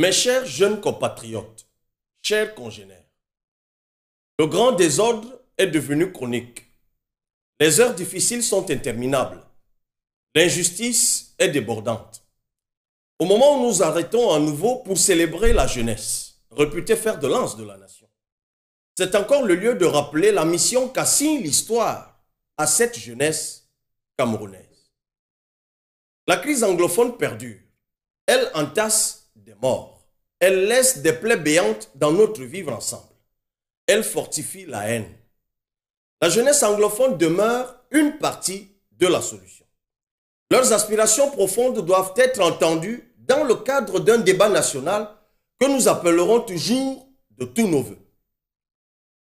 Mes chers jeunes compatriotes, chers congénères, le grand désordre est devenu chronique. Les heures difficiles sont interminables. L'injustice est débordante. Au moment où nous arrêtons à nouveau pour célébrer la jeunesse, réputée fer de lance de la nation, c'est encore le lieu de rappeler la mission qu'assigne l'histoire à cette jeunesse camerounaise. La crise anglophone perdure. Elle entasse des morts. Elle laisse des plaies béantes dans notre vivre ensemble. Elle fortifie la haine. La jeunesse anglophone demeure une partie de la solution. Leurs aspirations profondes doivent être entendues dans le cadre d'un débat national que nous appellerons toujours de tous nos voeux.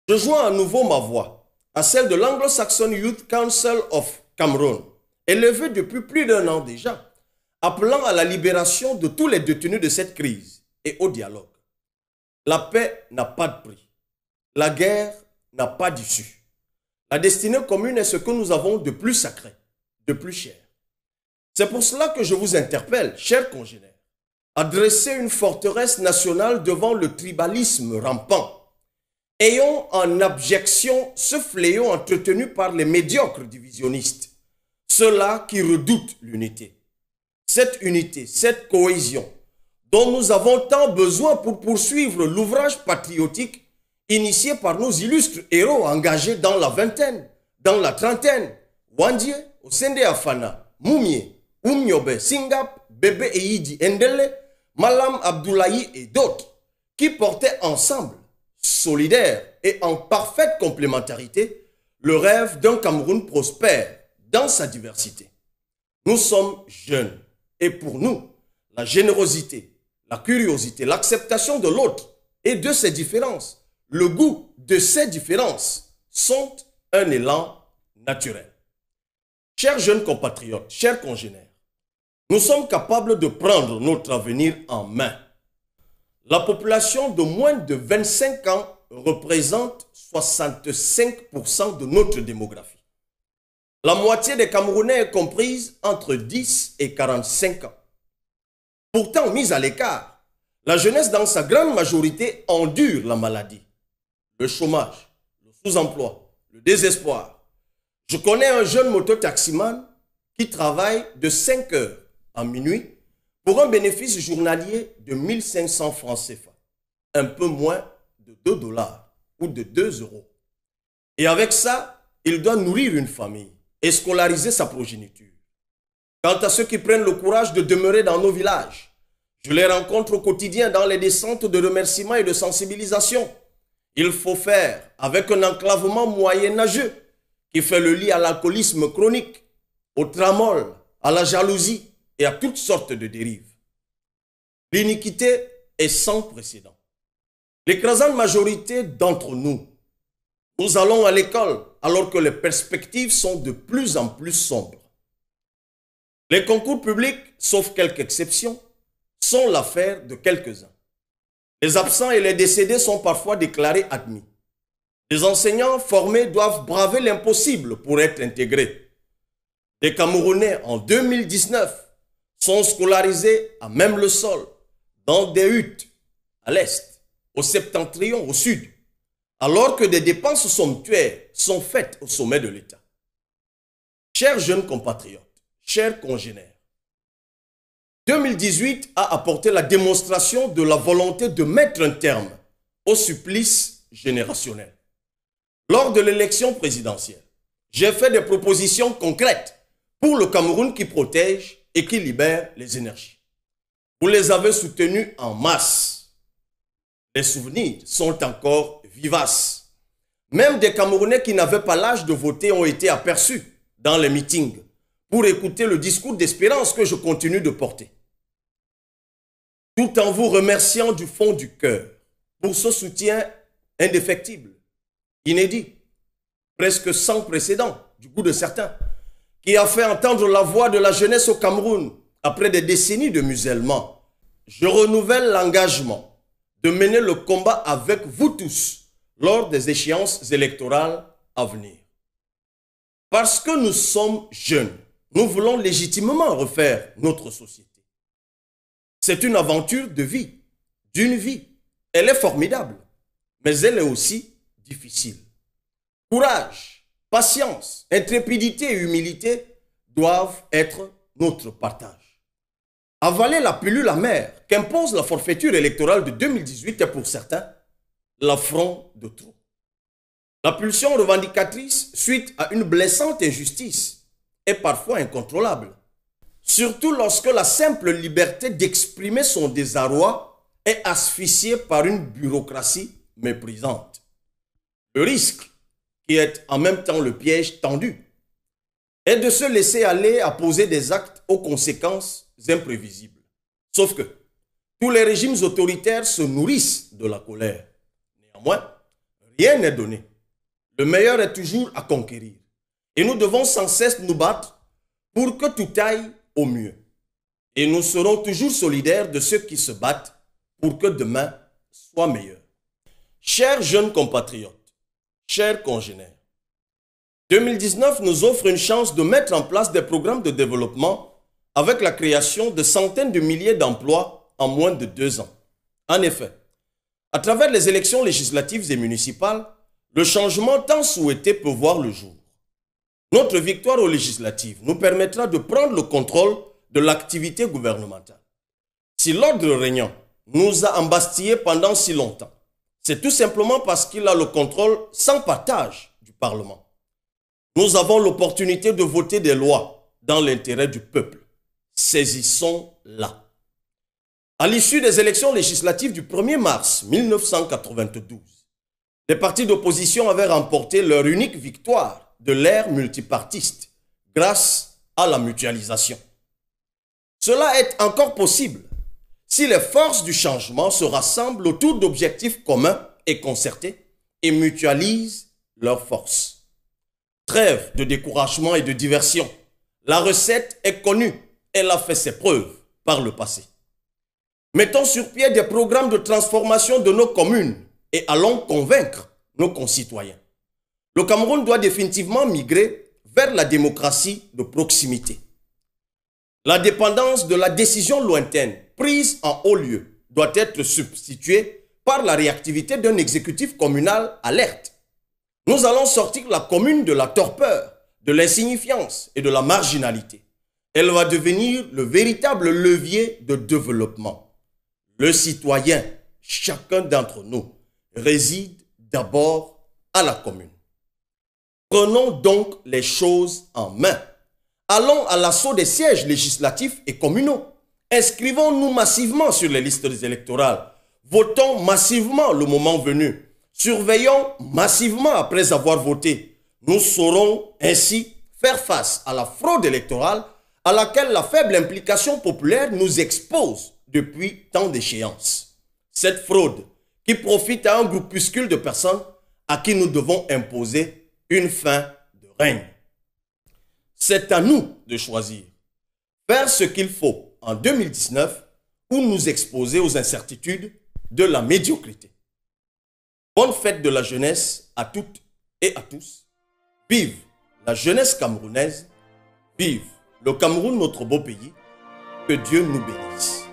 Je joins à nouveau ma voix à celle de l'Anglo-Saxon Youth Council of Cameroon, élevée depuis plus d'1 an déjà, appelant à la libération de tous les détenus de cette crise et au dialogue. La paix n'a pas de prix. La guerre n'a pas d'issue. La destinée commune est ce que nous avons de plus sacré, de plus cher. C'est pour cela que je vous interpelle, chers congénères, à dresser une forteresse nationale devant le tribalisme rampant. Ayons en abjection ce fléau entretenu par les médiocres divisionnistes, ceux-là qui redoutent l'unité. Cette unité, cette cohésion, dont nous avons tant besoin pour poursuivre l'ouvrage patriotique initié par nos illustres héros engagés dans la vingtaine, dans la trentaine, Wandie, Osende Afana, Moumie, Oumniobe, Singap, Bébé Eidi Endele, Malam Abdoulaye et d'autres, qui portaient ensemble, solidaires et en parfaite complémentarité, le rêve d'un Cameroun prospère dans sa diversité. Nous sommes jeunes et pour nous, la générosité, la curiosité, l'acceptation de l'autre et de ses différences, le goût de ces différences sont un élan naturel. Chers jeunes compatriotes, chers congénères, nous sommes capables de prendre notre avenir en main. La population de moins de 25 ans représente 65% de notre démographie. La moitié des Camerounais est comprise entre 10 et 45 ans. Pourtant, mise à l'écart, la jeunesse dans sa grande majorité endure la maladie, le chômage, le sous-emploi, le désespoir. Je connais un jeune mototaximan qui travaille de 5 heures à minuit pour un bénéfice journalier de 1500 francs CFA, un peu moins de 2 dollars ou de 2 euros. Et avec ça, il doit nourrir une famille et scolariser sa progéniture. Quant à ceux qui prennent le courage de demeurer dans nos villages, je les rencontre au quotidien dans les descentes de remerciements et de sensibilisation. Il faut faire avec un enclavement moyenâgeux qui fait le lit à l'alcoolisme chronique, au tramol, à la jalousie et à toutes sortes de dérives. L'iniquité est sans précédent. L'écrasante majorité d'entre nous, nous allons à l'école alors que les perspectives sont de plus en plus sombres. Les concours publics, sauf quelques exceptions, sont l'affaire de quelques-uns. Les absents et les décédés sont parfois déclarés admis. Les enseignants formés doivent braver l'impossible pour être intégrés. Les Camerounais en 2019 sont scolarisés à même le sol, dans des huttes, à l'est, au septentrion, au sud, alors que des dépenses somptuaires sont faites au sommet de l'État. Chers jeunes compatriotes, chers congénères, 2018 a apporté la démonstration de la volonté de mettre un terme au supplice générationnel. Lors de l'élection présidentielle, j'ai fait des propositions concrètes pour le Cameroun qui protège et qui libère les énergies. Vous les avez soutenues en masse. Les souvenirs sont encore vivaces. Même des Camerounais qui n'avaient pas l'âge de voter ont été aperçus dans les meetings pour écouter le discours d'espérance que je continue de porter. Tout en vous remerciant du fond du cœur pour ce soutien indéfectible, inédit, presque sans précédent du goût de certains, qui a fait entendre la voix de la jeunesse au Cameroun après des décennies de musellement. Je renouvelle l'engagement de mener le combat avec vous tous lors des échéances électorales à venir. Parce que nous sommes jeunes, nous voulons légitimement refaire notre société. C'est une aventure de vie d'une vie. Elle est formidable, mais elle est aussi difficile. Courage, patience, intrépidité et humilité doivent être notre partage. Avaler la pilule amère qu'impose la forfaiture électorale de 2018 est pour certains l'affront de trop. La pulsion revendicatrice suite à une blessante injustice est parfois incontrôlable, surtout lorsque la simple liberté d'exprimer son désarroi est asphyxiée par une bureaucratie méprisante. Le risque, qui est en même temps le piège tendu, est de se laisser aller à poser des actes aux conséquences imprévisibles. Sauf que tous les régimes autoritaires se nourrissent de la colère. Néanmoins, rien n'est donné. Le meilleur est toujours à conquérir. Et nous devons sans cesse nous battre pour que tout aille au mieux. Et nous serons toujours solidaires de ceux qui se battent pour que demain soit meilleur. Chers jeunes compatriotes, chers congénères, 2019 nous offre une chance de mettre en place des programmes de développement avec la création de centaines de milliers d'emplois en moins de 2 ans. En effet, à travers les élections législatives et municipales, le changement tant souhaité peut voir le jour. Notre victoire aux législatives nous permettra de prendre le contrôle de l'activité gouvernementale. Si l'ordre régnant nous a embastillés pendant si longtemps, c'est tout simplement parce qu'il a le contrôle sans partage du Parlement. Nous avons l'opportunité de voter des lois dans l'intérêt du peuple. Saisissons-la. À l'issue des élections législatives du 1er mars 1992, les partis d'opposition avaient remporté leur unique victoire de l'ère multipartiste grâce à la mutualisation. Cela est encore possible si les forces du changement se rassemblent autour d'objectifs communs et concertés et mutualisent leurs forces. Trêve de découragement et de diversion. La recette est connue. Elle a fait ses preuves par le passé. Mettons sur pied des programmes de transformation de nos communes et allons convaincre nos concitoyens. Le Cameroun doit définitivement migrer vers la démocratie de proximité. La dépendance de la décision lointaine prise en haut lieu doit être substituée par la réactivité d'un exécutif communal alerte. Nous allons sortir la commune de la torpeur, de l'insignifiance et de la marginalité. Elle va devenir le véritable levier de développement. Le citoyen, chacun d'entre nous, réside d'abord à la commune. Prenons donc les choses en main. Allons à l'assaut des sièges législatifs et communaux. Inscrivons-nous massivement sur les listes électorales. Votons massivement le moment venu. Surveillons massivement après avoir voté. Nous saurons ainsi faire face à la fraude électorale à laquelle la faible implication populaire nous expose depuis tant d'échéances. Cette fraude qui profite à un groupuscule de personnes à qui nous devons imposer une fin de règne. C'est à nous de choisir. Faire ce qu'il faut en 2019 ou nous exposer aux incertitudes de la médiocrité. Bonne fête de la jeunesse à toutes et à tous. Vive la jeunesse camerounaise. Vive le Cameroun, notre beau pays. Que Dieu nous bénisse.